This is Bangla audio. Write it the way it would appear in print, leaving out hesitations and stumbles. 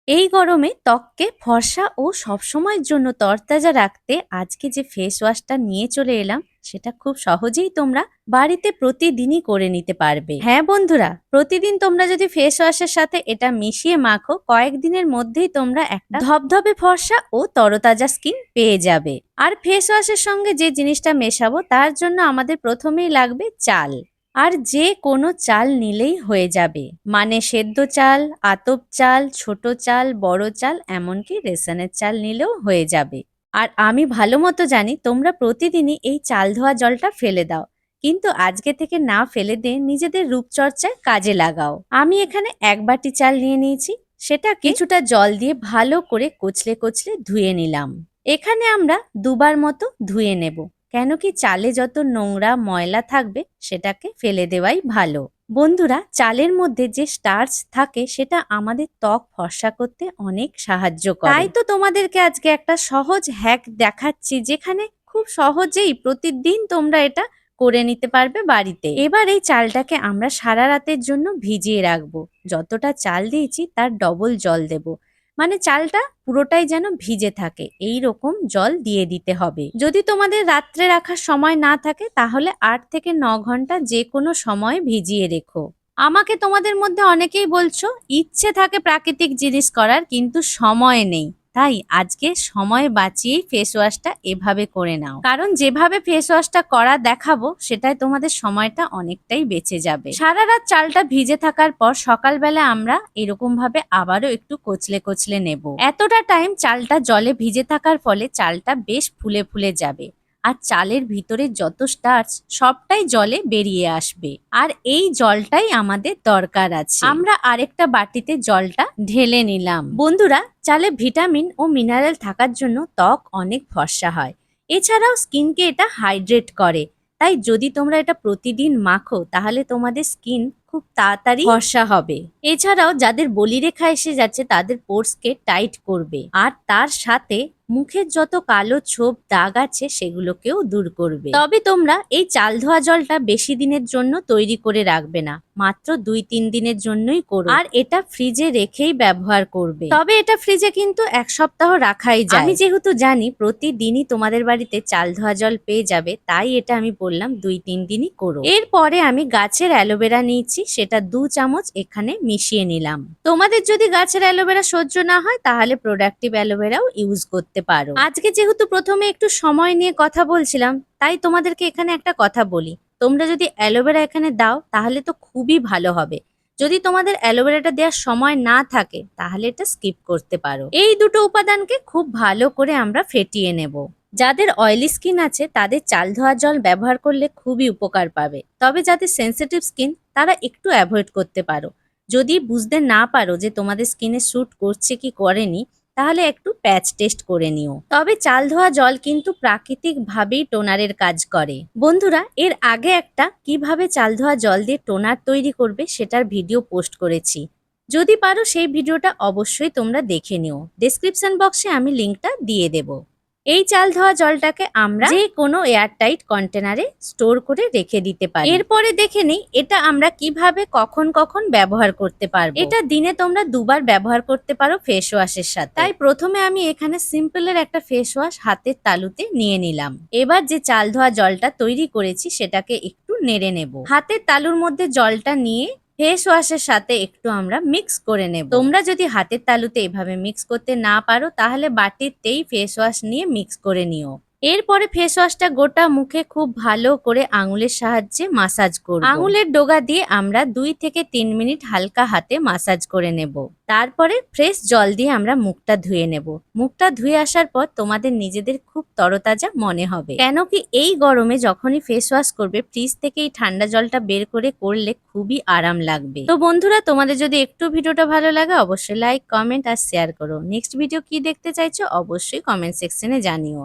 এই গরমে ত্বককে ফর্সা ও সবসময়ের জন্য তরতাজা রাখতে আজকে যে ফেস ওয়াশটা নিয়ে চলে এলাম সেটা খুব সহজেই তোমরা বাড়িতে প্রতিদিনই করে নিতে পারবে। হ্যাঁ বন্ধুরা, প্রতিদিন তোমরা যদি ফেস ওয়াশের সাথে এটা মিশিয়ে মাখো, কয়েকদিনের মধ্যেই তোমরা একটা ধবধবে ফর্সা ও তরতাজা স্কিন পেয়ে যাবে। আর ফেস ওয়াশের সঙ্গে যে জিনিসটা মেশাবো তার জন্য আমাদের প্রথমেই লাগবে চাল। আর যে কোনো চাল নিলেই হয়ে যাবে, মানে সেদ্ধ চাল, আতপ চাল, ছোট চাল, বড় চাল, এমনকি রেশনের চাল নিলেও হয়ে যাবে। আর আমি ভালো মতো জানি তোমরা প্রতিদিনই এই চাল ধোয়া জলটা ফেলে দাও, কিন্তু আজকে থেকে না ফেলে দিয়ে নিজেদের রূপচর্চায় কাজে লাগাও। আমি এখানে 1 বাটি চাল নিয়ে নিয়েছি, সেটা কিছুটা জল দিয়ে ভালো করে কচলে কচলে ধুয়ে নিলাম। এখানে আমরা 2বার মতো ধুয়ে নেব, কেন কি চালে যত নোংরা ময়লা থাকবে সেটাকে ফেলে দেওয়াই ভালো। বন্ধুরা, চালের মধ্যে যে স্টার্চ থাকে সেটা আমাদের ত্বক ফর্সা করতে অনেক সাহায্য করে। তাই তো তোমাদেরকে আজকে একটা সহজ হ্যাক দেখাচ্ছি, যেখানে খুব সহজেই প্রতিদিন তোমরা এটা করে নিতে পারবে বাড়িতে। এবার এই চালটাকে আমরা সারা রাতের জন্য ভিজিয়ে রাখবো। যতটা চাল দিয়েছি তার ডবল জল দেব, মানে চালটা পুরোটাই যেন ভিজে থাকে, এই রকম জল দিয়ে দিতে হবে। যদি তোমাদের রাত্রে রাখার সময় না থাকে তাহলে 8 থেকে 9 ঘন্টা যে কোনো সময় ভিজিয়ে রেখো। আমাকে তোমাদের মধ্যে অনেকেই বলছো ইচ্ছে থাকে প্রাকৃতিক জিনিস করার, কিন্তু সময় নেই। তাই আজকে সময় বাঁচিয়েই ফেস ওয়াশটা এভাবে করে নাও, কারণ যেভাবে ফেস ওয়াশটা করা দেখাবো সেটাই তোমাদের সময়টা অনেকটাই বেঁচে যাবে। সারা রাত চালটা ভিজে থাকার পর সকালবেলা আমরা এরকম ভাবে আবারও একটু কচলে কচলে নেব। এতটা টাইম চালটা জলে ভিজে থাকার ফলে চালটা বেশ ফুলে ফুলে যাবে, আর চালের ভিতরে যত স্টার্চ সবটাই জলে বেরিয়ে আসবে। আর এই জলটাই আমাদের দরকার আছে। আমরা আরেকটা বাটিতে জলটা ঢেলে নিলাম। বন্ধুরা, চালে ভিটামিন ও মিনারেল থাকার জন্য ত্বক অনেক ফর্সা হয়। এছাড়াও স্কিনকে এটা হাইড্রেট করে। তাই যদি তোমরা এটা প্রতিদিন মাখো তাহলে তোমাদের স্কিন খুব তাড়াতাড়ি ফর্সা হবে। এছাড়াও যাদের বলিরেখা এসে যাচ্ছে তাদের পোরসকে টাইট করবে, আর তার সাথে মুখের যত কালো ছোপ দাগ আছে সেগুলোকেও দূর করবে। তবে তোমরা এই চাল ধোয়া জলটা বেশি দিনের জন্য তৈরি করে রাখবে না, মাত্র 2-3 দিনের জন্যই করো। আর এটা ফ্রিজে রেখেই ব্যবহার করবে, তবে এটা ফ্রিজে কিন্তু 1 সপ্তাহ রাখাই যায়। আমি যেহেতু জানি প্রতিদিনই তোমাদের বাড়িতে চাল ধোয়া জল পেয়ে যাবে, তাই এটা আমি বললাম 2-3 দিনই করো। এরপরে আমি গাছের অ্যালোভেরা নিয়েছি, সেটা 2 চামচ এখানে মিশিয়ে নিলাম। তোমাদের যদি গাছের অ্যালোভেরা সহ্য না হয় তাহলে প্রোডাক্টিভ অ্যালোভেরাও ইউজ করতে পারো। আজকে যেহেতু প্রথমে একটু সময় নিয়ে কথা বলছিলাম, তাই তোমাদেরকে এখানে একটা কথা বলি, তোমরা যদি অ্যালোভেরা এখানে দাও তাহলে তো খুবই ভালো হবে। যদি তোমাদের অ্যালোভেরাটা দেওয়ার সময় না থাকে তাহলে এটা স্কিপ করতে পারো। এই দুটো উপাদানকে খুব ভালো করে আমরা ফেটিয়ে নেব। যাদের অয়েলি স্কিন আছে তাদের চাল ধোয়া জল ব্যবহার করলে খুবই উপকার পাবে, তবে যাদের সেনসিটিভ স্কিন তারা একটু অ্যাভয়েড করতে পারো। যদি বুঝতে না পারো যে তোমাদের স্কিনে স্যুট করছে কি করেনি, তাহলে একটু প্যাচ টেস্ট করে নিও। তবে চাল ধোয়া জল কিন্তু প্রাকৃতিক ভাবেই টোনারের কাজ করে। বন্ধুরা, এর আগে একটা কিভাবে চাল ধোয়া জল দিয়ে টোনার তৈরি করবে সেটার ভিডিও পোস্ট করেছি, যদি পারো সেই ভিডিওটা অবশ্যই তোমরা দেখে নিও। ডেসক্রিপশন বক্সে আমি লিঙ্কটা দিয়ে দেবো। এই চাল ধোয়া জলটাকে আমরা যে কোনো এয়ারটাইট কন্টেনারে স্টোর করে রেখে দিতে পারি। এরপরে দেখে নিই এটা আমরা কিভাবে কখন কখন ব্যবহার করতে পারবো। এটা দিনে তোমরা 2বার ব্যবহার করতে পারো ফেস ওয়াশের সাথে। তাই প্রথমে আমি এখানে সিম্পলের একটা ফেস ওয়াশ হাতের তালুতে নিয়ে নিলাম। এবার যে চাল ধোয়া জলটা তৈরি করেছি সেটাকে একটু নেড়ে নেব। হাতের তালুর মধ্যে জলটা নিয়ে ফেস ওয়াশের সাথে একটু আমরা মিক্স করে নেব। তোমরা যদি হাতের তালুতে এভাবে মিক্স করতে না পারো তাহলে বাটিতেই ফেস ওয়াশ নিয়ে মিক্স করে নিও। এরপরে ফেস ওয়াশটা গোটা মুখে খুব ভালো করে আঙুলের সাহায্যে মাসাজ করব। আঙুলের ডগা দিয়ে আমরা 2 থেকে 3 মিনিট হালকা হাতে মাসাজ করে নেব। তারপরে ফ্রেশ জল দিয়ে আমরা মুখটা ধুয়ে নেব। মুখটা ধুয়ে আসার পর তোমাদের নিজেদের খুব তরতাজা মনে হবে, কেন কি এই গরমে যখনই ফেস ওয়াশ করবে ফ্রিজ থেকে এই ঠান্ডা জলটা বের করে করলে খুবই আরাম লাগবে। তো বন্ধুরা, তোমাদের যদি একটু ভিডিওটা ভালো লাগে অবশ্যই লাইক, কমেন্ট আর শেয়ার করো। নেক্সট ভিডিও কি দেখতে চাইছো অবশ্যই কমেন্ট সেকশনে জানিও।